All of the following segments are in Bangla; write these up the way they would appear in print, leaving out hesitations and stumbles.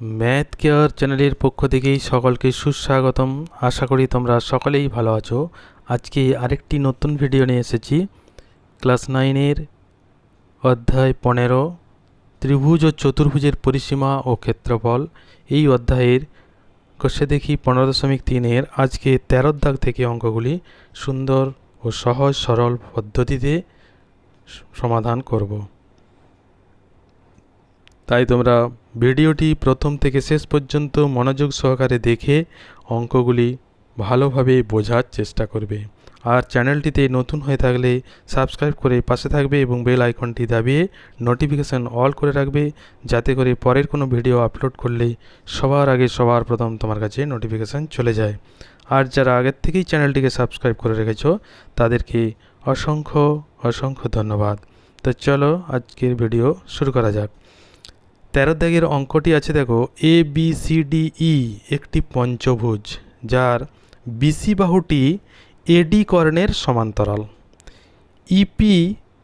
ম্যাথ কেয়ার চ্যানেলের পক্ষ থেকেই সকলকে সুস্বাগতম। আশা করি তোমরা সকলেই ভালো আছো। আজকে আরেকটি নতুন ভিডিও নিয়ে এসেছি। ক্লাস 9-এর অধ্যায় 15 ত্রিভুজ ও চতুর্ভুজের পরিসীমা ও ক্ষেত্রফল। এই অধ্যায়ের কষে দেখি 15.3-এর আজকে 13 দাগ থেকে অঙ্কগুলি সুন্দর ও সহজ সরল পদ্ধতিতে সমাধান করব। তাই তোমরা ভিডিওটি প্রথম থেকে শেষ পর্যন্ত মনোযোগ সহকারে দেখে অঙ্কগুলি ভালোভাবে বোঝার চেষ্টা করবে। আর চ্যানেলটিতে নতুন হয়ে থাকলে সাবস্ক্রাইব করে পাশে থাকবে এবং বেল আইকনটি দাবিয়ে নোটিফিকেশান অল করে রাখবে, যাতে করে পরের কোনো ভিডিও আপলোড করলে সবার আগে সবার প্রথম তোমার কাছে নোটিফিকেশান চলে যায়। আর যারা আগের থেকেই চ্যানেলটিকে সাবস্ক্রাইব করে রেখেছো তাদেরকে অসংখ্য অসংখ্য ধন্যবাদ। তো চলো আজকের ভিডিও শুরু করা যাক। 13 দাগের অঙ্কটি আছে, দেখো ABCDE একটি পঞ্চভুজ যার বিসি বাহুটি এডি কর্ণের সমান্তরাল। ইপি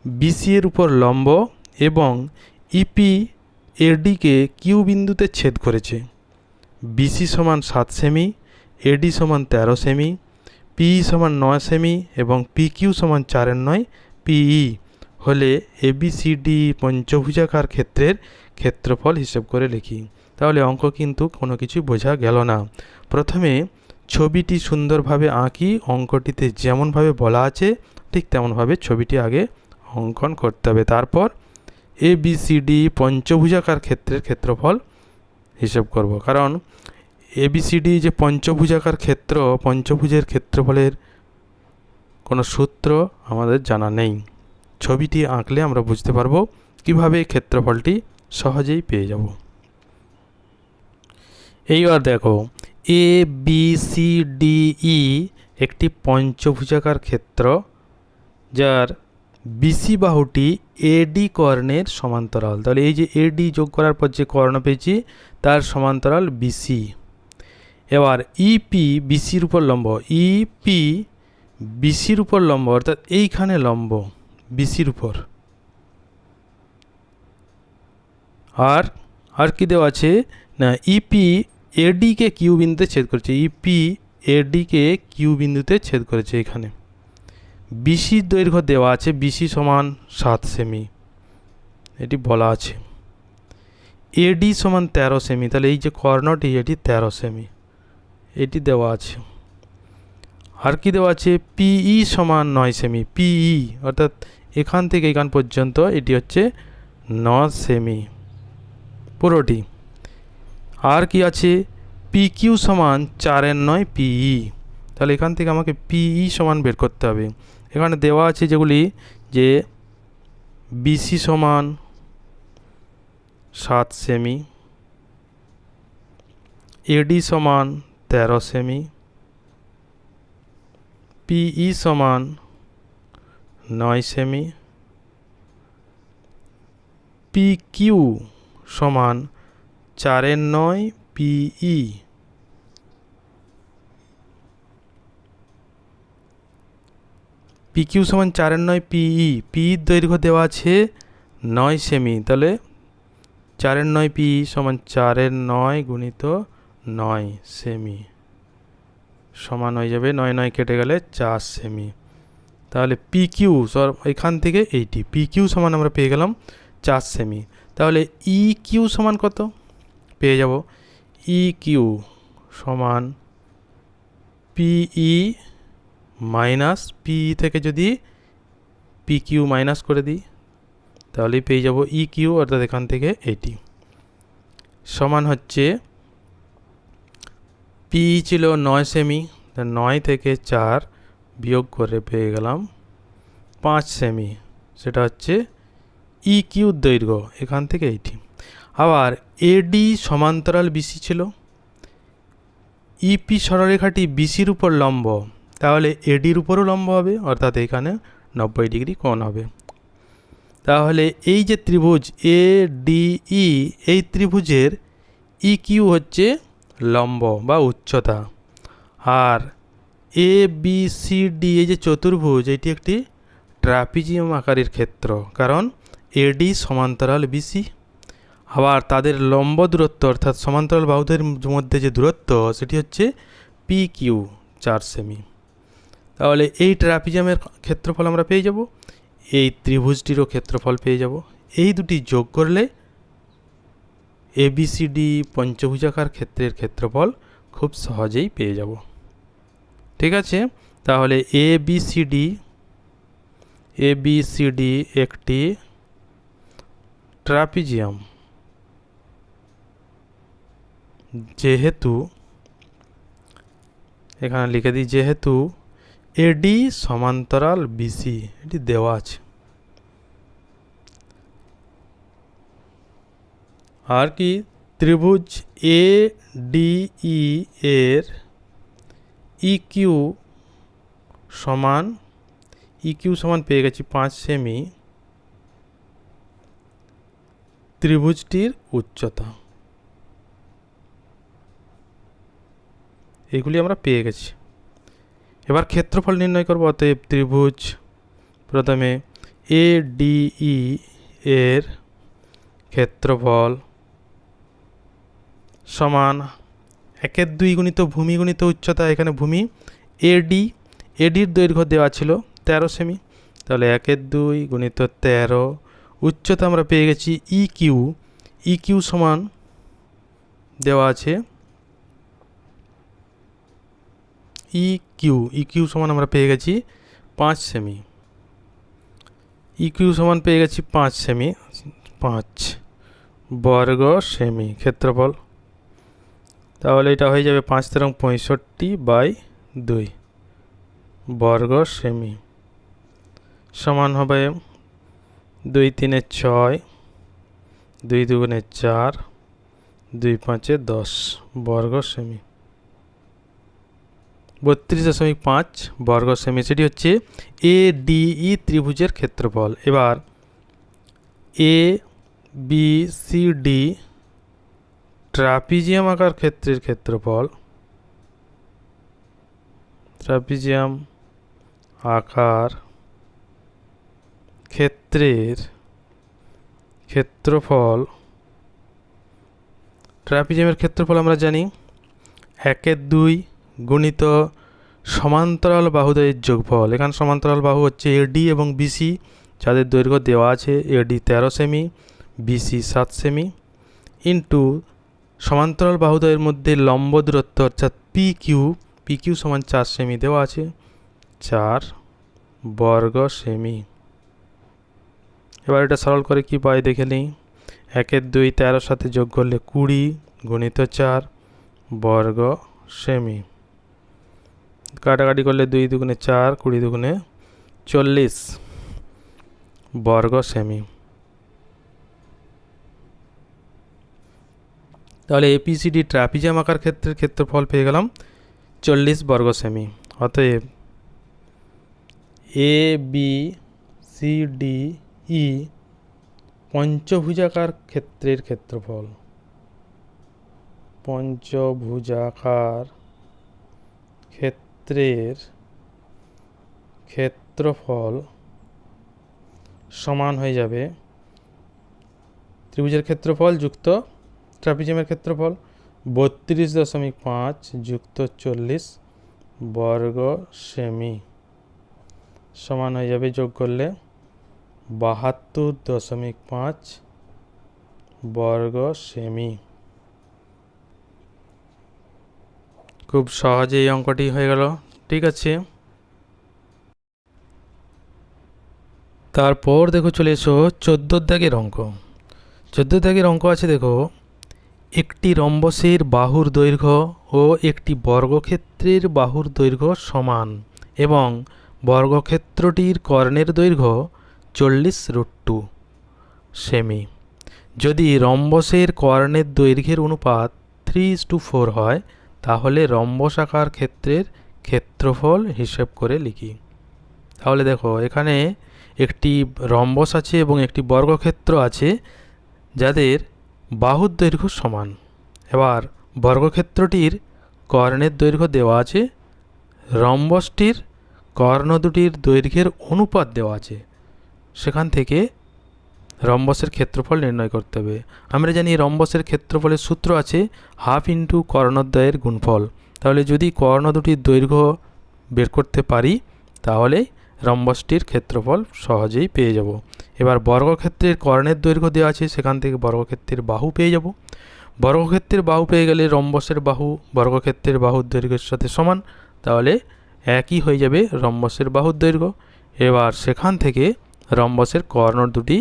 বিসি এর উপর লম্ব এবং ইপি এডিকে কিউ বিন্দুতে ছেদ করেছে। বিসি সমান 7 সেমি, এডি সমান 13 সেমি, পিই সমান 9 সেমি এবং পিকিউ সমান 4/9 পিই হলে ABCD পঞ্চভুজাকার ক্ষেত্রের ক্ষেত্রফল হিসেব করে লিখি। তাহলে অঙ্ক কিন্তু কোনো কিছু বোঝা গেল না। প্রথমে ছবিটি সুন্দরভাবে আঁকি, অঙ্কটিতে যেমনভাবে বলা আছে ঠিক তেমনভাবে ছবিটি আগে অঙ্কন করতে হবে। তারপর ABCD পঞ্চভুজাকার ক্ষেত্রের ক্ষেত্রফল হিসেব করব। কারণ ABCD যে পঞ্চভুজাকার ক্ষেত্র, পঞ্চভুজের ক্ষেত্রফলের কোনো সূত্র আমাদের জানা নেই। ছবিটি আঁকলে আমরা বুঝতে পারবো কিভাবে ক্ষেত্রফলটি সহজেই পেয়ে যাব। এইবার দেখো ABCDE একটি পঞ্চভুজাকার ক্ষেত্র যার বিসি বাহুটি এডি কর্ণের সমান্তরাল। তাহলে এই যে এডি যোগ করার পর যে কর্ণ পেয়েছি তার সমান্তরাল বিসি। এবার ইপি বিসির উপর লম্ব, ইপি বিসির উপর লম্ব অর্থাৎ এইখানে লম্ব বিসির উপর। আর কি দেওয়া আছে না, ইপি এডিকে কিউ বিন্দুতে ছেদ করেছে। ইপি এডিকে কিউ বিন্দুতে ছেদ করেছে এখানে। বিসির দৈর্ঘ্য দেওয়া আছে, বিসি সমান 7 সেমি এটি বলা আছে। এডি সমান 13 সেমি, তাহলে এই যে কর্ণটি এটি 13 সেমি এটি দেওয়া আছে। আর কি দেওয়া আছে, পিই সমান 9 সেমি, পিই অর্থাৎ এখান থেকে এখান পর্যন্ত এটি হচ্ছে 9 সেমি পুরোটি। আর কি আছে, পিকিউ সমান 4/9 পিই। তাহলে এখান থেকে আমাকে পিই সমান বের করতে হবে। এখানে দেওয়া আছে যেগুলি, যে বিসি সমান 7 সেমি, এডি সমান 13 সেমি, পিই সমান 9 সেমি, পিকিউ সমান 4/9 পিই। পিকিউ সমান 4/9 পিই। পির দৈর্ঘ্য দেওয়া আছে 9 সেমি, তাহলে 4/9 পিই সমান 4/9 গুণিত 9 সেমি সমান হয়ে যাবে 9 9 কেটে গেলে 4 সেমি। তাহলে পিকিউ এখান থেকে এইটি পিকিউ সমান আমরা পেয়ে গেলাম 4 সেমি। তাহলে ই কিউ সমান কত পেয়ে যাব, ই কিউ সমান পিই মাইনাস পিই থেকে যদি পি কিউ মাইনাস করে দিই তাহলে পেয়ে যাব ই কিউ, অর্থাৎ এখান থেকে এইটি সমান হচ্ছে, পি ছিল 9 সেমি, 9 থেকে 4 বিয়োগ করে পেয়ে গেলাম 5 সেমি, সেটা হচ্ছে ই কিউর দৈর্ঘ্য এখান থেকে এইটি। আবার এডি সমান্তরাল বিসি ছিল, ইপি সরলরেখাটি বিসির উপর লম্ব, তাহলে এডির উপরও লম্ব হবে, অর্থাৎ এখানে 90 ডিগ্রি কোণ হবে। তাহলে এই যে ত্রিভুজ ADE, এই ত্রিভুজের ইকিউ হচ্ছে লম্ব বা উচ্চতা। আর ABCD এই যে চতুর্ভুজ, এটি একটি ট্রাপিজিয়াম আকারের ক্ষেত্র, কারণ এডি সমান্তরাল বিসি। আবার তাদের লম্ব দূরত্ব অর্থাৎ সমান্তরাল বাহুদের মধ্যে যে দূরত্ব সেটি হচ্ছে পি কিউ 4 সেমি। তাহলে এই ট্রাপিজিয়ামের ক্ষেত্রফল আমরা পেয়ে যাব, এই ত্রিভুজটিরও ক্ষেত্রফল পেয়ে যাব। এই দুটি যোগ করলে এবিসিডি পঞ্চভুজাকার ক্ষেত্রের ক্ষেত্রফল খুব সহজেই পেয়ে যাব। ঠিক আছে, তাহলে এবিসিডি একটি ট্রাপিজিয়াম, যেহেতু এখানে লিখে দিই যেহেতু এডি সমান্তরাল বিসি এটি দেওয়া আছে। আর কি ত্রিভুজ এ ডিই এর ইকিউ সমান পেয়ে গেছি 5 সেমি ত্রিভুজটির উচ্চতা, এগুলি আমরা পেয়ে গেছি। এবার ক্ষেত্রফল নির্ণয় করব। অতএব ত্রিভুজ প্রথমে এ ডিই এর ক্ষেত্রফল সমান 1/2 গুণিত ভূমি গুণিত উচ্চতা, এখানে ভূমি এডির দৈর্ঘ্য দেওয়া ছিল 13 সেমি, তাহলে 1/2 গুণিত 13, উচ্চতা আমরা পেয়ে গেছি ইকিউ সমান দেওয়া আছে ইকিউ সমান আমরা পেয়ে গেছি 5 সেমি। ইকিউ সমান পেয়ে গেছি 5 সেমি, 5 বর্গ সেমি ক্ষেত্রফল। তাহলে এটা হয়ে যাবে 5 তেরং 65/2 বর্গ সেমি সমান হবে 2 3 6, 2 2 4, 2 5 10 বর্গ সেমি, 32.5 বর্গ সেমি। সেটি হচ্ছে এ ডিই ত্রিভুজের ক্ষেত্রফল। এবার A B C D trapezium আকার ক্ষেত্রের ক্ষেত্রফল, ট্রাপিজিয়াম আকার ক্ষেত্রের ক্ষেত্রফল, ট্রাপিজিয়ামের ক্ষেত্রফল আমরা জানি 1/2 গুণিত সমান্তরাল বাহুদ্বয়ের যোগফল। এখানে সমান্তরাল বাহু হচ্ছে এডি এবং বিসি, যাদের দৈর্ঘ্য দেওয়া আছে এডি 13 সেমি, বিসি 7 সেমি, ইন্টু সমান্তরাল বাহুদ্বয়ের মধ্যে লম্ব দূরত্ব অর্থাৎ পিকিউ সমান 4 সেমি দেওয়া আছে, 4 বর্গ সেমি। এবার এটা সরল করে কি পাই দেখে নিই। 1/2 13 সাথে যোগ করলে 20 গুণিত 4 বর্গ সেমি, কাটাকাটি করলে 2 2 4, 20 2 40 বর্গ সেমি। তাহলে এপিসিডি ট্রাপিজিয়াম আকার ক্ষেত্রের ক্ষেত্রফল পেয়ে গেলাম 40 বর্গ সেমি। অতএব A B C D E পঞ্চভুজাকার ক্ষেত্রের ক্ষেত্রফল, পঞ্চভুজাকার ক্ষেত্রের ক্ষেত্রফল সমান হয়ে যাবে ত্রিভুজের ক্ষেত্রফল যুক্ত ট্রাপিজিয়ামের ক্ষেত্রফল 32.5 যুক্ত 40 বর্গ সেমি সমান হয়ে যাবে যোগ করলে 72.5 বর্গ সেমি। খুব সহজে এই অঙ্কটি হয়ে গেল। ঠিক আছে, তারপর দেখো চলে এসো 14 দাগের অঙ্ক। 14 দাগের অঙ্ক আছে দেখো, একটি রম্বসের বাহুর দৈর্ঘ্য ও একটি বর্গক্ষেত্রের বাহুর দৈর্ঘ্য সমান এবং বর্গক্ষেত্রটির কর্ণের দৈর্ঘ্য 40√2 সেমি। যদি রম্বসের কর্ণের দৈর্ঘ্যের অনুপাত 3:4 হয় তাহলে রম্বস আকার ক্ষেত্রের ক্ষেত্রফল হিসেব করে লিখি। তাহলে দেখো এখানে একটি রম্বস আছে এবং একটি বর্গক্ষেত্র আছে যাদের বাহুর দৈর্ঘ্য সমান। এবার বর্গক্ষেত্রটির কর্ণের দৈর্ঘ্য দেওয়া আছে, রম্বসটির কর্ণ দুটির দৈর্ঘ্যের অনুপাত দেওয়া আছে। সেখান থেকে রম্বসের ক্ষেত্রফল নির্ণয় করতে হবে। আমরা জানি রম্বসের ক্ষেত্রফলের সূত্র আছে হাফ ইন্টু কর্ণদ্বয়ের গুণফল। তাহলে যদি কর্ণ দুটির দৈর্ঘ্য বের করতে পারি তাহলে রম্বসটির ক্ষেত্রফল সহজেই পেয়ে যাব। এবার বর্গক্ষেত্রের কর্ণের দৈর্ঘ্য দেওয়া আছে, সেখান থেকে বর্গক্ষেত্রের বাহু পেয়ে যাব। বর্গক্ষেত্রের বাহু পেয়ে গেলে রম্বসের বাহু বর্গক্ষেত্রের বাহুর দৈর্ঘ্যের সাথে সমান, তাহলে একই হয়ে যাবে রম্বসের বাহুর দৈর্ঘ্য। এবার সেখান থেকে রম্বসের কর্ণ দুটি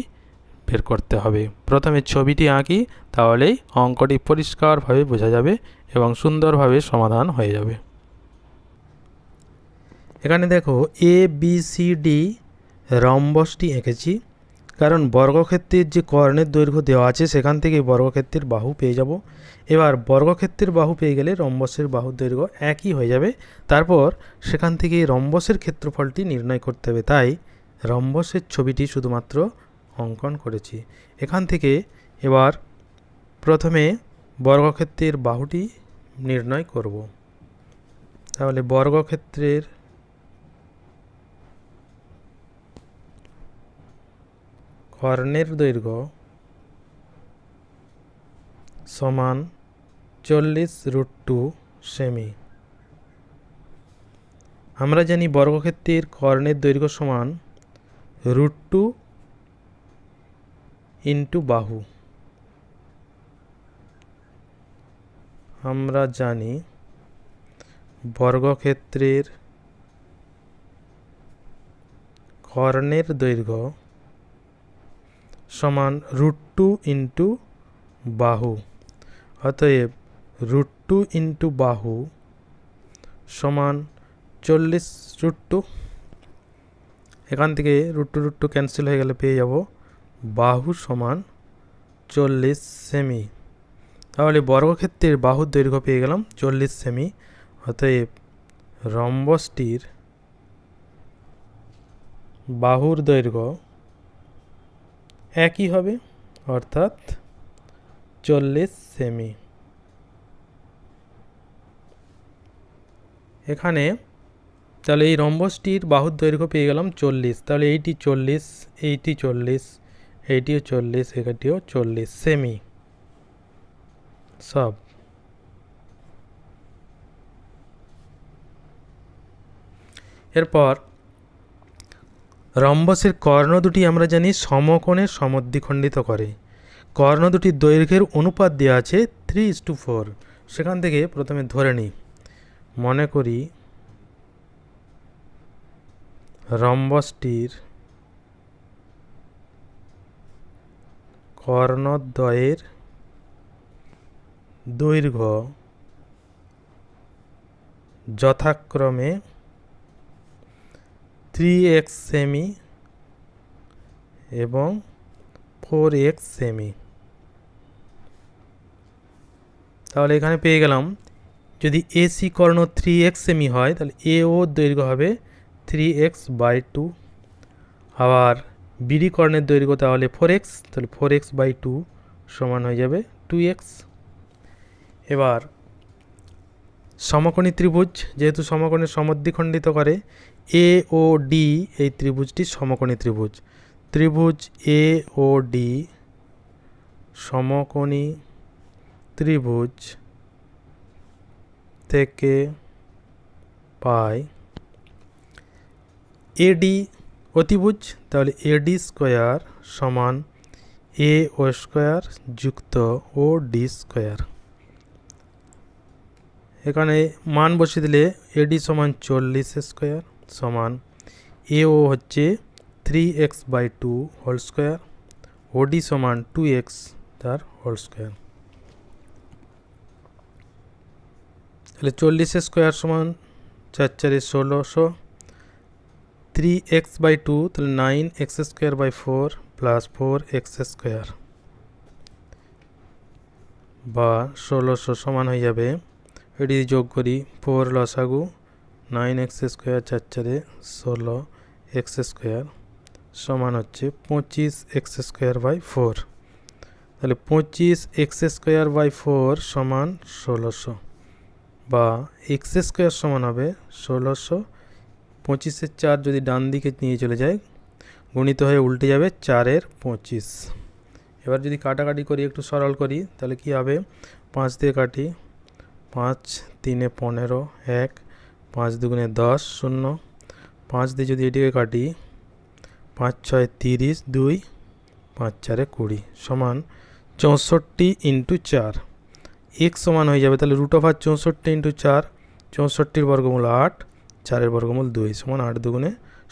বের করতে হবে। প্রথমে ছবিটি আঁকি, তাহলেই অঙ্কটি পরিষ্কারভাবে বোঝা যাবে এবং সুন্দরভাবে সমাধান হয়ে যাবে। এখানে দেখো এ বি সি ডি রম্বসটি এঁকেছি, কারণ বর্গক্ষেত্রের যে কর্ণের দৈর্ঘ্য দেওয়া আছে সেখান থেকে বর্গক্ষেত্রের বাহু পেয়ে যাব। এবার বর্গক্ষেত্রের বাহু পেয়ে গেলে রম্বসের বাহুর দৈর্ঘ্য একই হয়ে যাবে। তারপর সেখান থেকে রম্বসের ক্ষেত্রফলটি নির্ণয় করতে হবে, তাই রম্বসের ছবিটি শুধুমাত্র অঙ্কন করেছি। এখান থেকে এবার প্রথমে বর্গক্ষেত্রের বাহুটি নির্ণয় করব। তাহলে বর্গক্ষেত্রের কর্ণের দৈর্ঘ্য সমান 40√2 সেমি। আমরা জানি বর্গক্ষেত্রের কর্ণের দৈর্ঘ্য সমান √2 ইন্টু বাহু। আমরা জানি বর্গক্ষেত্রের কর্ণের দৈর্ঘ্য সমান √2 ইন্টু বাহু। অতএব √2 ইন্টু বাহু সমান 40√2। এখান থেকে √2 ক্যান্সেল হয়ে গেলে পেয়ে যাব বাহু সমান 40 সেমি। তাহলে বর্গক্ষেত্রের বাহুর দৈর্ঘ্য পেয়ে গেলাম 40 সেমি। অতএব রম্বসটির বাহুর দৈর্ঘ্য একই হবে, অর্থাৎ 40 সেমি। এখানে তাহলে এই রম্বসটির বাহুর দৈর্ঘ্য পেয়ে গেলাম 40, তাহলে এইটি 40, এইটি 40, এইটিও 40, এখানটিও 40 সেমি সব। এরপর রম্বসের কর্ণ দুটি আমরা জানি সমকোণের সমদ্বিখণ্ডিত করে। কর্ণ দুটির দৈর্ঘ্যের অনুপাত দেওয়া আছে 3:4। সেখান থেকে প্রথমে ধরে নিই, মনে করি রম্বসটির কর্ণদ্বয়ের দৈর্ঘ্য যথাক্রমে 3x সেমি এবং 4x সেমি। তাহলে এখানে পেয়ে গেলাম যদি এসি কর্ণ 3x সেমি হয় তাহলে এও দৈর্ঘ্য হবে 3x/2। আবার বিডি কর্ণের দৈর্ঘ্য তাহলে 4x, তাহলে 4x/2 সমান হয়ে যাবে 2x। এবার সমকোণী ত্রিভুজ, যেহেতু সমকোণের সমদ্বিখণ্ডিত করে, এ ও ডি এই ত্রিভুজটি সমকোণী ত্রিভুজ। ত্রিভুজ এ ও ডি সমকোণী ত্রিভুজ থেকে পাই এডি অতিভুজ, তাহলে এডি স্কোয়ার সমান এ ও স্কোয়ার যুক্ত ও ডি স্কোয়ার। এখানে মান বসিয়ে দিলে এডি সমান 40 স্কোয়ার সমান এও হচ্ছে 3x/2 হোল স্কোয়ার, ওডি সমান 2x তার হোল স্কোয়ার। তাহলে 40 স্কোয়ার সমান 4×4 1600, 3x/2 তাহলে 9x²/4 প্লাস 4x স্কোয়ার বা 1600 সমান হয়ে যাবে, এটি যোগ করি 4 লসাগু 9x² 4×4 16x² সমান হচ্ছে 25x²/4। তাহলে 25x²/4 সমান 1600 বা x² সমান হবে 1600। 25-এর 4 যদি ডান দিকে নিয়ে চলে যায় গুণিত হয়ে উল্টে যাবে 4 × 25। এবার যদি কাটাকাটি করি, একটু সরল করি, তাহলে কি হবে? 5 দিয়ে কাটি, 5 3 15, 1 5 2 10, 0 5 দিয়ে যদি এটিকে কাটি, 5 6 30, 2 5 4 20 সমান 64 × 4। x সমান হয়ে যাবে তাহলে √64 × 4, 64 বর্গমূল 8, 4 বর্গমূল 2 সমান 8 2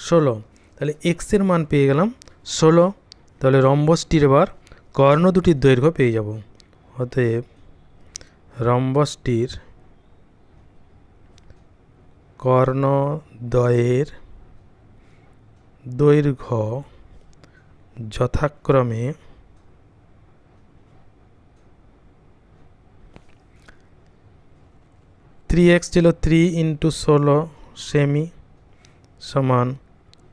16। তাহলে x এর মান পেয়ে গেলাম 16। তাহলে রম্বসটির এবার কর্ণ দুটির দৈর্ঘ্য পেয়ে যাব। অতএব রম্বসটির কর্ণদ্বয়ের দৈর্ঘ্য যথাক্রমে 3x ছিল 3 × 16 সেমি সমান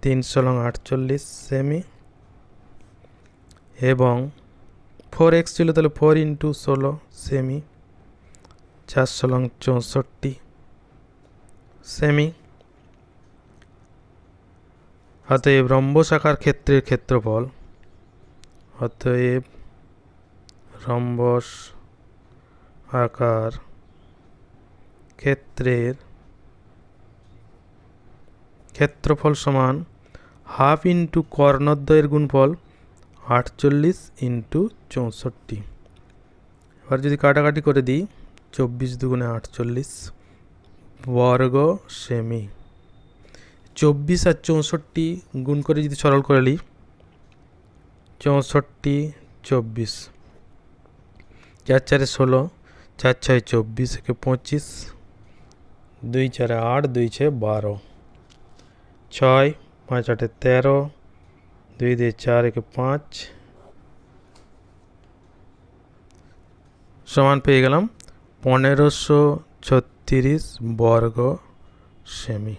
3 × 48 সেমি, এবং 4x ছিল তাহলে 4 × 16 সেমি, 4 × 64 সেমি। অতএব রম্বস আকার ক্ষেত্রের ক্ষেত্রফল, অতএব রম্বস আকার ক্ষেত্রের ক্ষেত্রফল সমান হাফ ইন্টু কর্ণদ্বয়ের গুণফল 48 × 64। এবার যদি কাটাকাটি করে দিই, 24 2 48 বর্গ সেমি। 24 আর 64 গুণ করে যদি সরল করে নিই, 64 24, 4 4 16, 4 6 24, 25, 2 4 8, 2 6 12, 6 5 8 13, 2 দিয়ে 4 5 সমান পেয়ে গেলাম 1536 বর্গ সেমি।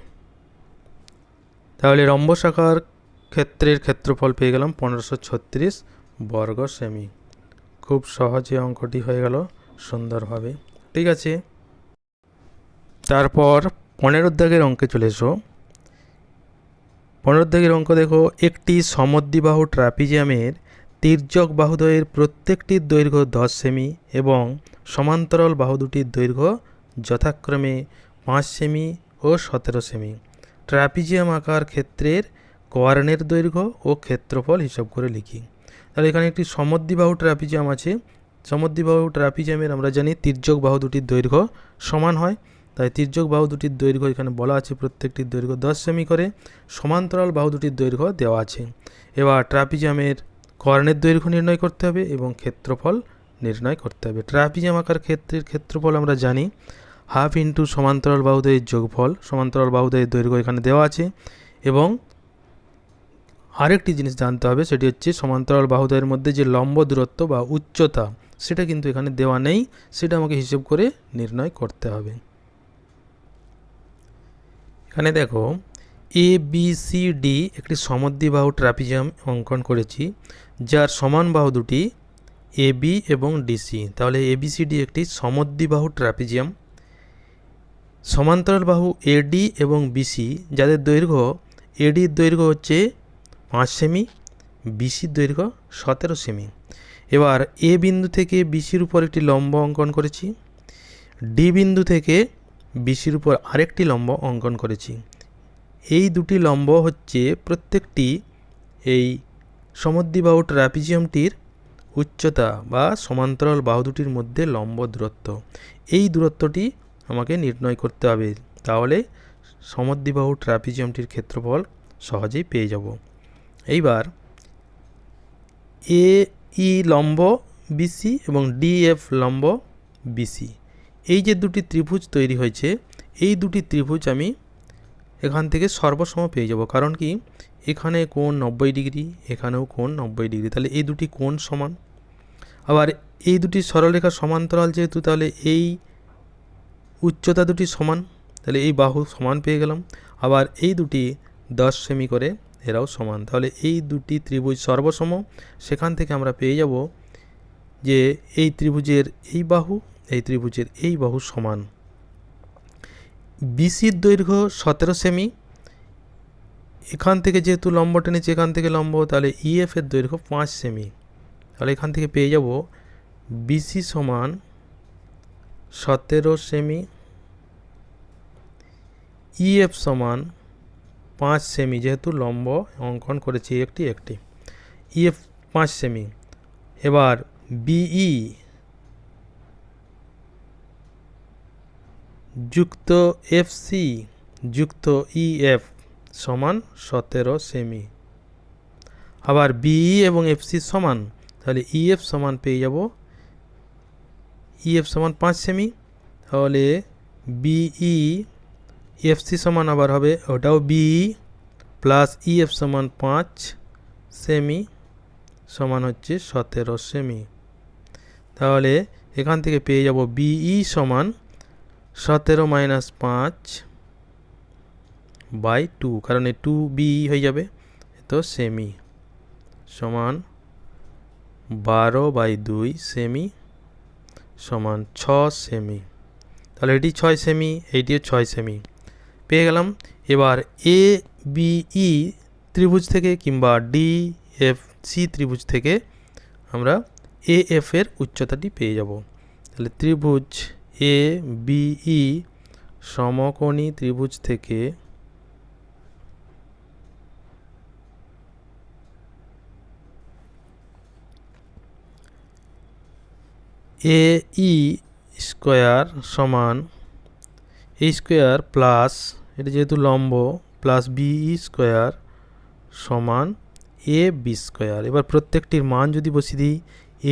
তাহলে রম্বস আকার ক্ষেত্রের ক্ষেত্রফল পেয়ে গেলাম 1536 বর্গ সেমি। খুব সহজে অঙ্কটি হয়ে গেল সুন্দরভাবে। ঠিক আছে, তারপর 15 দাগের অঙ্কে চলে এসো। 15 দাগের অঙ্ক দেখো, একটি সমদ্বিবাহু ট্রাপিজিয়ামের তির্যক বাহুদ্বয়ের প্রত্যেকটির দৈর্ঘ্য 10 সেমি এবং সমান্তরাল বাহু দুটির দৈর্ঘ্য যথাক্রমে 5 সেমি ও 17 সেমি। ট্রাপিজিয়াম আকার ক্ষেত্রের কর্ণের দৈর্ঘ্য ও ক্ষেত্রফল হিসাব করে লিখি। তাহলে এখানে একটি সমদ্বিবাহু ট্রাপিজিয়াম আছে। সমদ্বিবাহু ট্রাপিজিয়ামের আমরা জানি তির্যক বাহু দুটির দৈর্ঘ্য সমান হয়, তাই তির্যক বাহু দুটির দৈর্ঘ্য এখানে বলা আছে প্রত্যেকটির দৈর্ঘ্য 10 সেমি করে, সমান্তরাল বাহু দুটির দৈর্ঘ্য দেওয়া আছে। এবার ট্রাপিজিয়ামের কর্ণের দৈর্ঘ্য নির্ণয় করতে হবে এবং ক্ষেত্রফল নির্ণয় করতে হবে। ট্রাপিজিয়াম আকার ক্ষেত্রের ক্ষেত্রফল আমরা জানি হাফ ইন্টু সমান্তরাল বাহুদ্বয়ের যোগফল। সমান্তরাল বাহুদ্বয়ের দৈর্ঘ্য এখানে দেওয়া আছে, এবং আরেকটি জিনিস জানতে হবে, সেটি হচ্ছে সমান্তরাল বাহুদ্বয়ের মধ্যে যে লম্ব দূরত্ব বা উচ্চতা সেটা কিন্তু এখানে দেওয়া নেই, সেটা আমাকে হিসেব করে নির্ণয় করতে হবে। এখানে দেখো ABCD একটি সমদ্বিবাহু ট্রাপিজিয়াম অঙ্কন করেছি, যার সমান বাহু দুটি AB এবং DC। তাহলে ABCD একটি সমদ্বিবাহু ট্রাপিজিয়াম। সমান্তরাল বাহু AD এবং BC যাদের দৈর্ঘ্য, AD এর দৈর্ঘ্য হচ্ছে 5 সেমি, BCর দৈর্ঘ্য 17 সেমি। এবার A বিন্দু থেকে BCর উপর একটি লম্ব অঙ্কন করেছি, D বিন্দু থেকে BCর উপর আরেকটি লম্ব অঙ্কন করেছি। এই দুটি লম্ব হচ্ছে প্রত্যেকটি এই সমদ্বিবাহু ট্রাপিজিয়ামটির উচ্চতা বা সমান্তরাল বাহু দুটির মধ্যে লম্ব দূরত্ব। এই দূরত্বটি আমাকে নির্ণয় করতে হবে, তাহলে সমদ্বিবাহু ট্রাপিজিয়ামটির ক্ষেত্রফল সহজেই পেয়ে যাব। এইবার AE লম্ব BC এবং DF লম্ব BC, এই যে দুটি ত্রিভুজ তৈরি হয়েছে, এই দুটি ত্রিভুজ আমি এখান থেকে সর্বসম পেয়ে যাব। কারণ কি, এখানে কোণ 90 ডিগ্রি, এখানেও কোণ 90 ডিগ্রি, তাহলে এই দুটি কোণ সমান। আবার এই দুটি সরলরেখা সমান্তরাল যেহেতু, তাহলে এই উচ্চতা দুটি সমান, তাহলে এই বাহু সমান পেয়ে গেলাম। আবার এই দুটি 10 সেমি করে, এরাও সমান, তাহলে এই দুটি ত্রিভুজ সর্বসম। সেখান থেকে আমরা পেয়ে যাব যে এই ত্রিভুজের এই বাহু, এই ত্রিভুজের এই বাহু সমান। BCর দৈর্ঘ্য 17 সেমি, এখান থেকে যেহেতু লম্ব টেনেছি, এখান থেকে লম্ব, তাহলে ইএফ এর দৈর্ঘ্য 5 সেমি। তাহলে এখান থেকে পেয়ে যাব বিসি সমান 17 সেমি, ইএফ সমান 5 সেমি, যেহেতু লম্ব অঙ্কন করেছি একটি ইএফ 5 সেমি। এবার বিই যুক্ত এফসি যুক্ত ইএফ সমান 17 সেমি। আবার বিই এবং এফসি সমান, তাহলে ইএফ সমান পেয়ে যাব ইএফ সমান 5 সেমি। তাহলে বিই এফসি সমান আবার হবে ওটাও বিই প্লাস ইএফ সমান 5 সেমি সমান হচ্ছে 17 সেমি। তাহলে এখান থেকে পেয়ে যাব বিই সমান 17 মাইনাস 5 বাই 2, কারণ এই 2 বিই হয়ে যাবে, তো সেমি সমান 12 বাই 2 সেমি সমান 6 সেমি। তাহলে এটি 6 সেমি, এইটিও 6 সেমি পেয়ে গেলাম। এবার এ বিই ত্রিভুজ থেকে কিংবা ডি এফ সি ত্রিভুজ থেকে আমরা এ এফ এর উচ্চতাটি পেয়ে যাব। তাহলে ত্রিভুজ এ বিই সমকোণী ত্রিভুজ থেকে এ ই স্কোয়ার সমান এ স্কোয়ার প্লাস, এটা যেহেতু লম্ব, প্লাস বিই স্কোয়ার সমান এ বি স্কোয়ার। এবার প্রত্যেকটির মান যদি বসিয়ে দিই,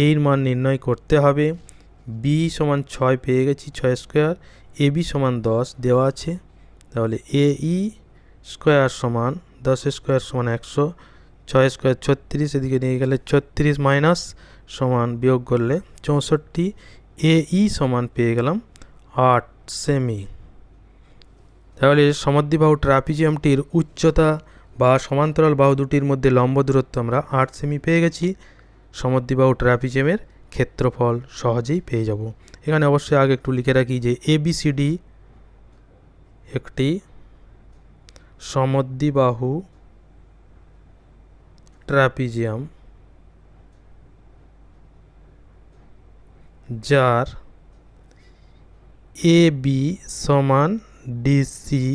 এর মান নির্ণয় করতে হবে। বি সমান 6 পেয়ে গেছি, 6 স্কোয়ার, এ বি সমান 10 দেওয়া আছে। তাহলে এ ই স্কোয়ার সমান 10 স্কোয়ার সমান 100, 6 স্কোয়ার 36, এদিকে নিয়ে গেলে 36 মাইনাস সমান বিয়োগ করলে 64, এ ই সমান পেয়ে গেলাম 8 সেমি। তাহলে সমদ্বিবাহু ট্রাপিজিয়ামটির উচ্চতা বা সমান্তরাল বাহু দুটির মধ্যে লম্ব দূরত্ব আমরা 8 সেমি পেয়ে গেছি। সমদ্বিবাহু ট্রাপিজিয়ামের ক্ষেত্রফল সহজেই পেয়ে যাব। এখানে অবশ্যই আগে একটু লিখে রাখি যে এবিসিডি একটি সমদ্বিবাহু ট্রাপিজিয়াম যার এ বি সমান ডিসি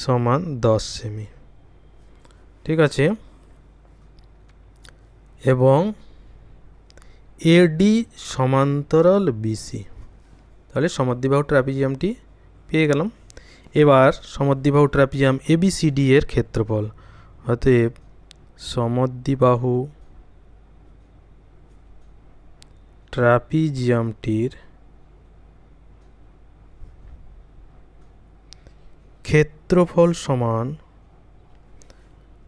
সমান 10 সেমি, ঠিক আছে, এবং এডি সমান্তরাল বিসি। তাহলে সমদ্বিবাহু ট্রাপিজিয়ামটি পেয়ে গেলাম। এবার সমদ্বিবাহু ট্রাপিজিয়াম এবিসিডি এর ক্ষেত্রফল, অতএব সমদ্বিবাহু ট্রাপিজিয়ামটির ক্ষেত্রফল সমান,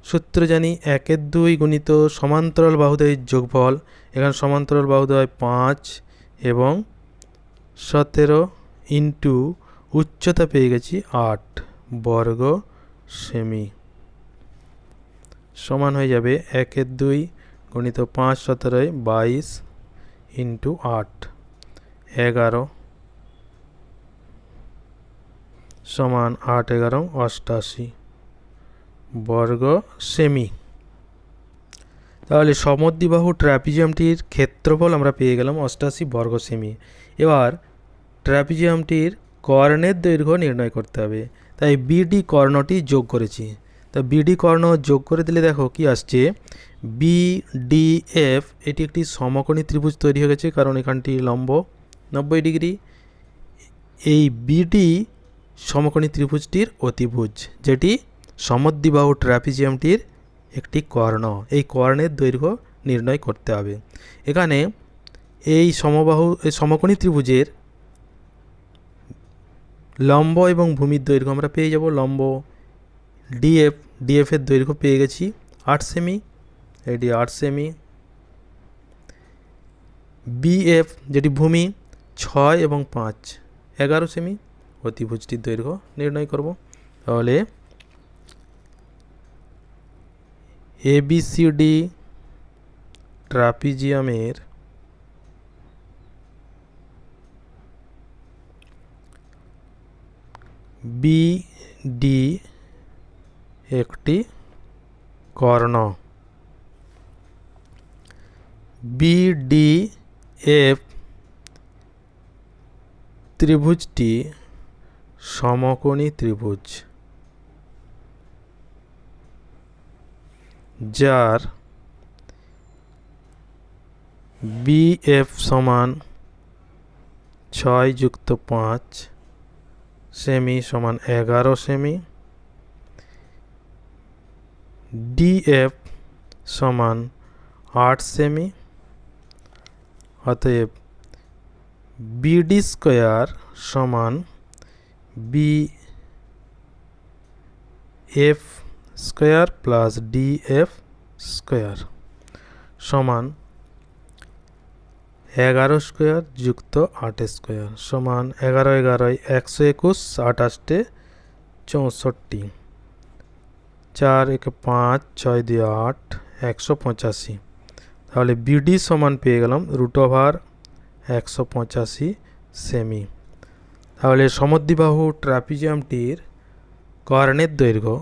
সূত্র জানি 1/2 গুণিত সমান্তরাল বাহুদ্বয়ের যোগফল, এখানে সমান্তরাল বাহুদ্বয় 5 এবং 17 ইন্টু উচ্চতা পেয়ে গেছি 8 বর্গ সেমি সমান হয়ে যাবে 1/2 গুণিত 5 17 22 ইন্টু 8 11 সমান 8 11 88 বর্গ সেমি। তাহলে সমদ্বিবাহু ট্রাপিজিয়ামটির ক্ষেত্রফল আমরা পেয়ে গেলাম 88 বর্গ সেমি। এবার ট্রাপিজিয়ামটির কর্ণের দৈর্ঘ্য নির্ণয় করতে হবে, তাই বিডি কর্ণটি যোগ করেছি। তা বিডি কর্ণ যোগ করে দিলে দেখো কি আসছে, বিডিএফ এটি একটি সমকোণী ত্রিভুজ তৈরি হয়ে গেছে, কারণ এখানটি লম্ব 90 ডিগ্রি। এই বিডি সমকোণী ত্রিভুজটির অতিভুজ, যেটি সমদ্বিবাহু ট্রাপিজিয়ামটির একটি কর্ণ। এই কর্ণের দৈর্ঘ্য নির্ণয় করতে হবে। এখানে এই সমকোণী ত্রিভুজের লম্ব এবং ভূমির দৈর্ঘ্য আমরা পেয়ে যাব। লম্ব ডিএফ এর দৈর্ঘ্য পেয়ে গেছি 8 সেমি, এটি 8 সেমি। বিএফ যেটি ভূমি 6 এবং 5 11 সেমি, অতিভুজটির দৈর্ঘ্য নির্ণয় করব। তাহলে এবিসিডি ট্রাপিজিয়ামের বিডি একটি কর্ণ। BDF ত্রিভুজটি সমকোণী ত্রিভুজ, যার BF সমান 6 যুক্ত 5 সেমি সমান 11 সেমি, DF সমান 8 সেমি। অতএব BD স্কয়ার সমান BF square plus DF square সমান 11 স্কয়ার যুক্ত 8 স্কয়ার সমান 11 11 121, 28 64, 4 1 5 6 2 8 185। তাহলে BD সমান পেয়ে গেলাম √185 সেমি। তাহলে সমদ্বিবাহু ট্রাপিজিয়ামটির কর্ণের দৈর্ঘ্য,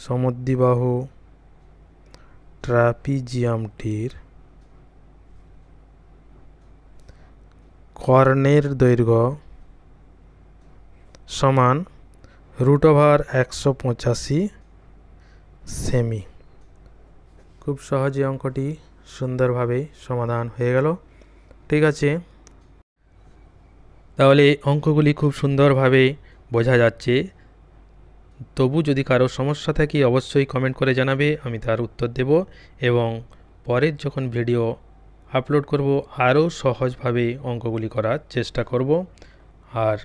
সমদ্বিবাহু ট্রাপিজিয়ামটির কর্ণের দৈর্ঘ্য সমান √185 সেমি। খুব সহজে অঙ্কটি সুন্দরভাবে সমাধান হয়ে গেল। ঠিক আছে, তাহলে অঙ্কগুলি খুব সুন্দরভাবে বোঝা যাচ্ছে। তবু যদি কারো সমস্যা থাকে অবশ্যই কমেন্ট করে জানাবে, আমি তার উত্তর দেব এবং পরের যখন ভিডিও আপলোড করব আরও সহজভাবে অঙ্কগুলি করার চেষ্টা করব। আর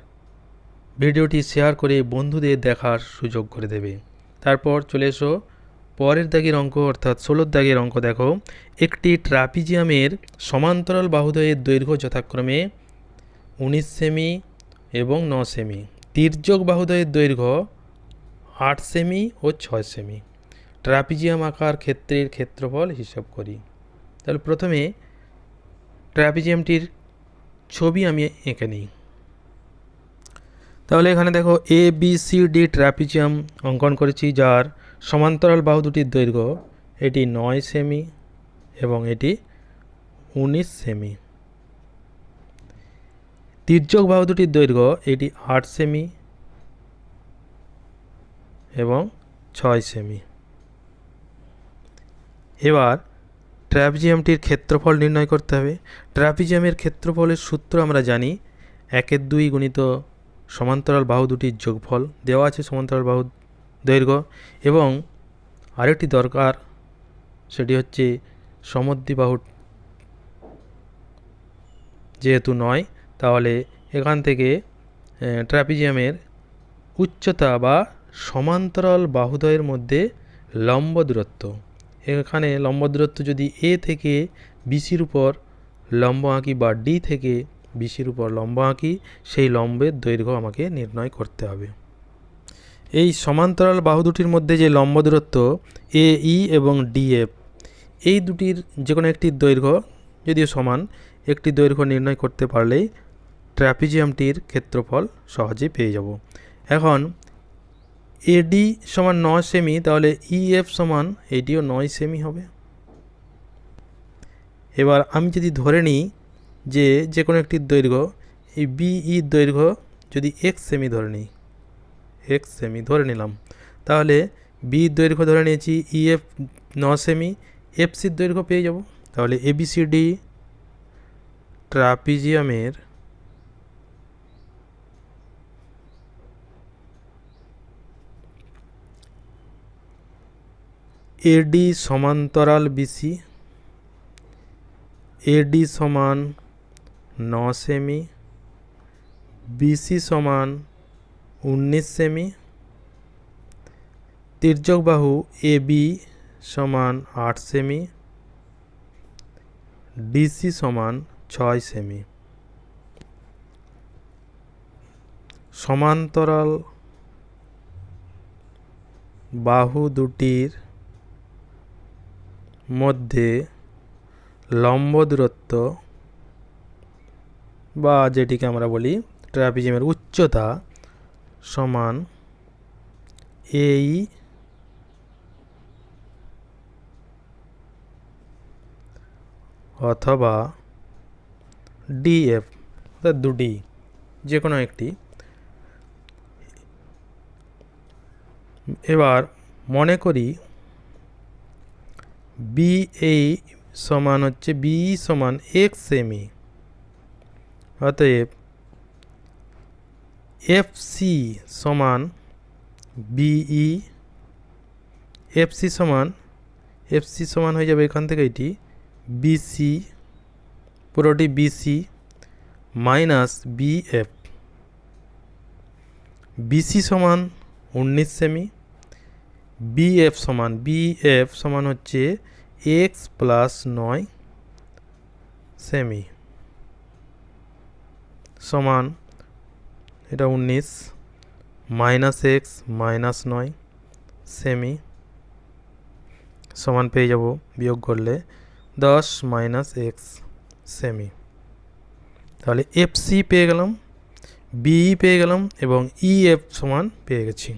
ভিডিওটি শেয়ার করে বন্ধুদের দেখার সুযোগ করে দেবে। তারপর চলে এসো পরের দাগের অঙ্ক, অর্থাৎ 16 দাগের অঙ্ক। দেখো, একটি ট্রাপিজিয়ামের সমান্তরাল বাহুদ্বয়ের দৈর্ঘ্য যথাক্রমে 19 সেমি এবং 9 সেমি, তির্যক বাহুদ্বয়ের দৈর্ঘ্য 8 সেমি ও 6 সেমি। ট্রাপিজিয়াম আকার ক্ষেত্রের ক্ষেত্রফল হিসাব করি। তাহলে প্রথমে ট্রাপিজিয়ামটির ছবি আমি এঁকে নিই। তাহলে এখানে দেখো ABCD ট্রাপিজিয়াম অঙ্কন করেছি, যার সমান্তরাল বাহু দুটির দৈর্ঘ্য এটি 9 সেমি এবং এটি 19 সেমি। তির্যক বাহু দুটির দৈর্ঘ্য এটি 8 সেমি এবং 6 সেমি। এবার ট্রাপিজিয়ামটির ক্ষেত্রফল নির্ণয় করতে হবে। ট্রাপিজিয়ামের ক্ষেত্রফলের সূত্র আমরা জানি, 1/2 গুণিত সমান্তরাল বাহু দুটির যোগফল। দেওয়া আছে সমান্তরাল বাহু দৈর্ঘ্য, এবং আরেকটি দরকার, সেটি হচ্ছে সমদ্বিবাহু যেহেতু নয়, তাহলে এখান থেকে ট্রাপিজিয়ামের উচ্চতা বা সমান্তরাল বাহুদ্বয়ের মধ্যে লম্ব দূরত্ব, এখানে লম্ব দূরত্ব যদি A থেকে BCর উপর লম্ব আঁকি বা D থেকে BCর উপর লম্ব আঁকি, সেই লম্বের দৈর্ঘ্য আমাকে নির্ণয় করতে হবে। এই সমান্তরাল বাহু দুটির মধ্যে যে লম্ব দূরত্ব AE এবং DF, এই দুটির যে কোনো একটির দৈর্ঘ্য যদিও সমান, একটি দৈর্ঘ্য নির্ণয় করতে পারলেই ট্রাপিজিয়ামটির ক্ষেত্রফল সহজেই পেয়ে যাব। এখন AD সমান 9 সেমি, তাহলে EF সমান এটিও 9 সেমি হবে। এবার আমি যদি ধরে নিই যে কোনো একটির দৈর্ঘ্য, এই BEর দৈর্ঘ্য যদি x সেমি ধরে নিই, x সেমি ধরে নিলাম, তাহলে বির দৈর্ঘ্য ধরে নিয়েছি EF 9 সেমি, FCর দৈর্ঘ্য পেয়ে যাব। তাহলে ABCD ট্রাপিজিয়ামের AD সমান্তরাল BC, AD সমান 9 সেমি, BC সমান 19 সেমি, তির্যক বাহু AB সমান 8 সেমি, DC সমান 6 সেমি। সমান্তরাল বাহু দুটির মধ্যে লম্ব দূরত্ব বা যেটিকে আমরা বলি ট্রাপিজিয়ামের উচ্চতা সমান এই অথবা ডিএফ, অর্থাৎ দুটি যে কোনো একটি। এবার মনে করি বি এই সমান হচ্ছে বিই সমান এক্স সেমি, অতএব এফসি সমান বিই, এফসি সমান হয়ে যাবে এখান থেকে এটি বিসি, পুরোটি বিসি মাইনাস বিএফ, বিসি সমান 19 সেমি, বিএফ সমান হচ্ছে এক্স প্লাস 9 সেমি সমান এটা 19 মাইনাস এক্স মাইনাস 9 সেমি সমান পেয়ে যাব বিয়োগ করলে 10 মাইনাস এক্স সেমি। তাহলে এফসি পেয়ে গেলাম, বিই পেয়ে গেলাম এবং ইএফ সমান পেয়ে গেছি।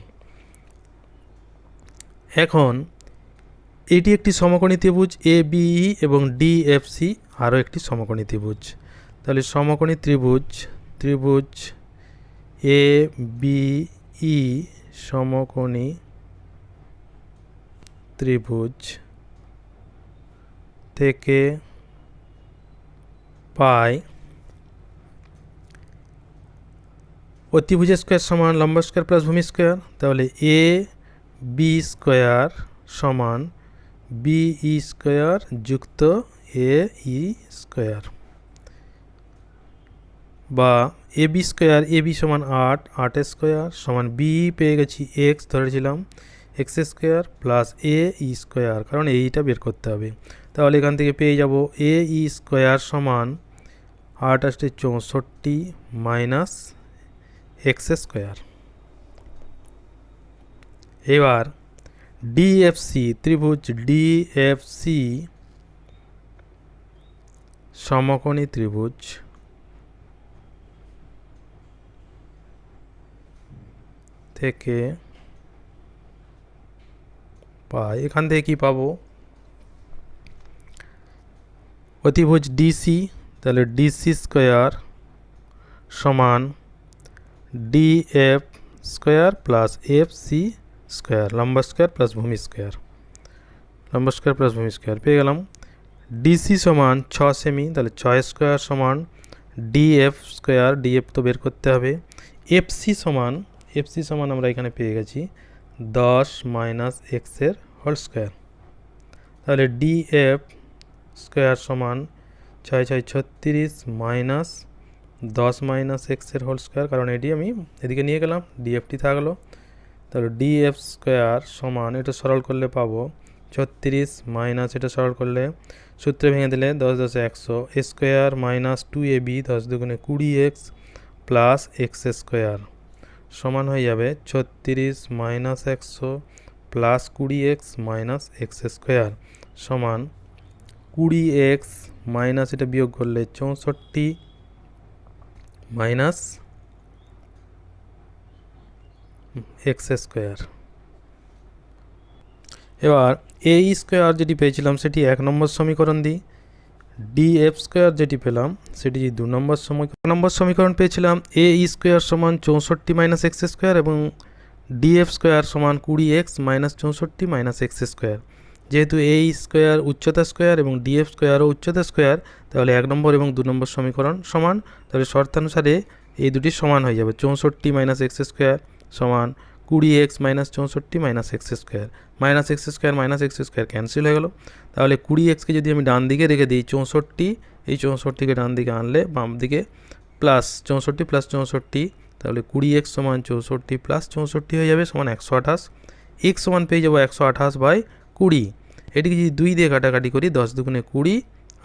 এখন এটি একটি সমকোণী ত্রিভুজ এ বিই এবং ডিএফসি আরও একটি সমকোণী ত্রিভুজ। তাহলে সমকোণী ত্রিভুজ এ বিই সমকোণী ত্রিভুজ থেকে পাই অতিভুজ স্কোয়ার সমান লম্ব স্কোয়ার প্লাস ভূমি স্কোয়ার। তাহলে এ বি স্কোয়ার সমান বিই স্কোয়ার যুক্ত এ ই স্কোয়ার, বা A B square, A B সমান 8 স্কোয়ার সমান বিই পেয়ে গেছি এক্স ধরেছিলাম এক্স স্কোয়ার প্লাস এ ই স্কোয়ার, কারণ এইটা বের করতে হবে। তাহলে এখান থেকে পেয়ে যাব এ ই স্কোয়ার সমান 8 × 64 মাইনাস এক্স স্কোয়ার। এবার ডিএফসি ত্রিভুজ ডিএফসি সমকোণী ত্রিভুজ থেকে পাই, এখান থেকে কি পাবো অতিভুজ ডিসি, তাহলে ডিসি স্কোয়ার সমান DF square plus FC square লম্ব স্কোয়ার প্লাস ভূমি স্কোয়ার, পেয়ে গেলাম। ডিসি সমান 6 সেমি, তাহলে 6 স্কোয়ার সমান ডিএফ স্কোয়ার, ডিএফ তো বের করতে হবে। এফসি সমান আমরা এখানে পেয়ে গেছি 10 মাইনাস এক্সের হোল স্কোয়ার। তাহলে ডিএফ স্কোয়ার সমান 6 × 6 = 36 মাইনাস 10 মাইনাস এক্সের হোল স্কোয়ার, কারণ এটি আমি এদিকে নিয়ে গেলাম ডিএফটি থাকলো। তাহলে ডিএফ স্কোয়ার সমান এটা সরল করলে পাবো 36 মাইনাস এটা সরল করলে সূত্রে ভেঙে দিলে 10 × 10 = 100 square minus 2ab 10 × 2 = 20x plus x square সমান হয়ে যাবে 36 minus 100 plus 20x minus x square সমান 20x মাইনাস এটা বিয়োগ করলে 64 মাইনাস এক্স স্কোয়ার। এবার এ স্কোয়ার যেটি পেয়েছিলাম সেটি 1 নম্বর সমীকরণ দিই, ডিএফ স্কোয়ার যেটি পেলাম সেটি 2 নম্বর সমীকরণ পেয়েছিলাম এ স্কোয়ার সমান 64 মাইনাস এক্স স্কোয়ার এবং ডিএফ স্কোয়ার সমান 20x minus 64 minus x square. যেহেতু এ স্কোয়ার উচ্চতা স্কোয়ার এবং ডিএফ স্কোয়ারও উচ্চতা স্কোয়ার, তাহলে 1 নম্বর এবং 2 নম্বর সমীকরণ সমান। তাহলে শর্তানুসারে এই দুটি সমান হয়ে যাবে 64 মাইনাস এক্স স্কোয়ার সমান 20x minus 64 minus x square, minus x square cancel হয়ে গেল। তাহলে 20xকে যদি আমি ডান দিকে রেখে দিই 64, এই 64কে ডান দিকে আনলে বাম দিকে প্লাস 64 প্লাস 64, তাহলে 20x সমান 64 প্লাস 64 হয়ে যাবে সমান 128। এক্স সমান পেয়ে যাবো 128/20। এটিকে যদি 2 দিয়ে কাটাকাটি করি 10 × 2 = 20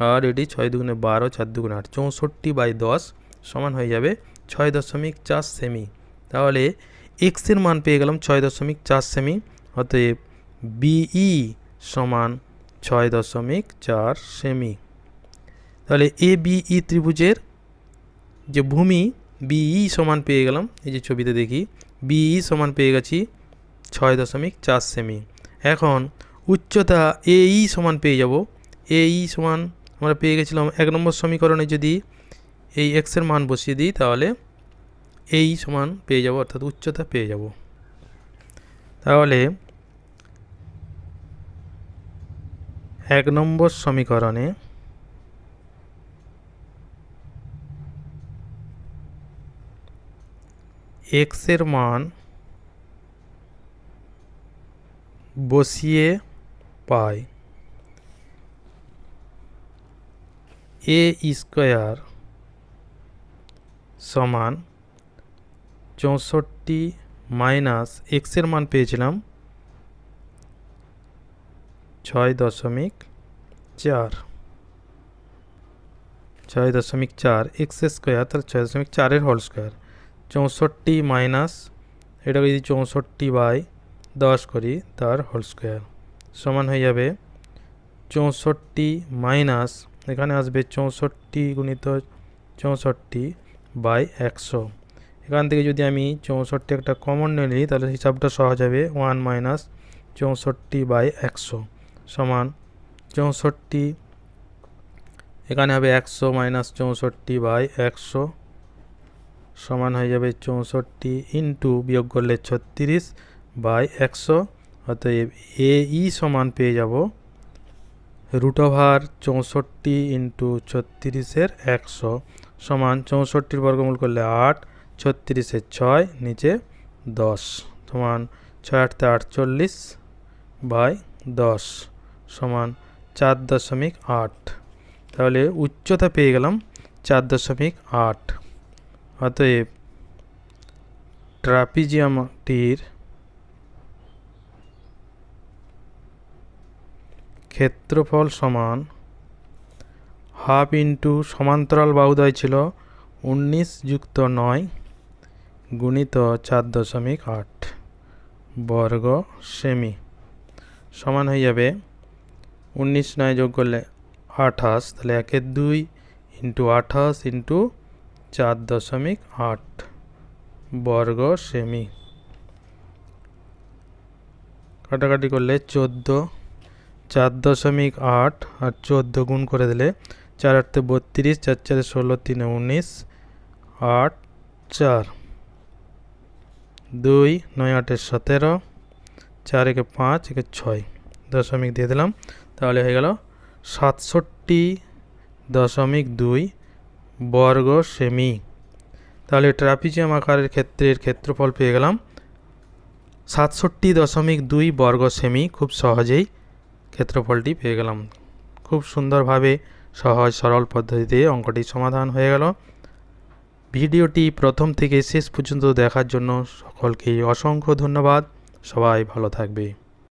আর এটি 6 × 2 = 12, 4 × 2 = 8, 64/10 সমান হয়ে যাবে 6.4 সেমি। তাহলে এক্সের মান পেয়ে গেলাম 6.4 সেমি, অতএব বিই সমান 6.4 সেমি। তাহলে এ বিই ত্রিভুজের যে ভূমি বিই সমান পেয়ে গেলাম, এই যে ছবিতে দেখি বিই সমান পেয়ে গেছি 6.4 সেমি। এখন উচ্চতা এই সমান পেয়ে যাব। এই সমান আমরা পেয়ে গেছিলাম 1 নম্বর সমীকরণে যদি এই এক্সের মান বসিয়ে দিই তাহলে এই সমান পেয়ে যাব, অর্থাৎ উচ্চতা পেয়ে যাব। তাহলে 1 নম্বর সমীকরণে এক্সের মান বসিয়ে পাই এ স্কোয়ার সমান 64 মাইনাস এক্সের মান পেয়েছিলাম 6.4 এক্স স্কোয়ার, তাহলে 6.4 হোল স্কোয়ার। 64 মাইনাস এটাকে যদি 64/10 করি তার হোল স্কোয়ার সমান হয়ে যাবে 64 মাইনাস এখানে আসবে 64 গুণিত 64/100। এখান থেকে যদি আমি 64 একটা কমন নিই তাহলে হিসাবটা সহজ হবে। 1 মাইনাস 64/100 সমান 64, এখানে হবে 100 মাইনাস 64/100 সমান হয়ে যাবে 64 ইন্টু বিয়োগ করলে 36/100। অতএব এই সমান পেয়ে যাব √64 ইন্টু 36/100 সমান 64 বর্গমূল করলে 8, 36 6, নিচে 10 সমান 6/48/10 সমান 4.8। তাহলে উচ্চতা পেয়ে গেলাম 4.8। অতএব ট্রাপিজিয়ামটির ক্ষেত্রফল সমান হাফ ইন্টু সমান্তরাল বাহুদ্বয় ছিল 19 যুক্ত 9 গুণিত 4.8 বর্গ সেমি সমান হয়ে যাবে 19 9 যোগ করলে 28, তাহলে 1/2 ইন্টু 28 ইন্টু 4.8 বর্গ সেমি। কাটাকাটি করলে 14, 4.8 আর 14 গুণ করে দিলে 4 8 32, 4 4 16, 3 19, 8 4 2 9 8 17, 4 1 5 1 6 দশমিক দিয়ে দিলাম। তাহলে হয়ে গেল 67.2 বর্গ সেমি। তাহলে ট্রাপিজিয়াম আকারের ক্ষেত্রের ক্ষেত্রফল পেয়ে গেলাম 67.2 বর্গ সেমি। খুব সহজেই ক্ষেত্রফলটি পেয়ে গেলাম। খুব সুন্দরভাবে সহজ সরল পদ্ধতিতে অঙ্কটি সমাধান হয়ে গেল। ভিডিওটি প্রথম থেকে শেষ পর্যন্ত দেখার জন্য সকলকে অসংখ্য ধন্যবাদ। সবাই ভালো থাকবে।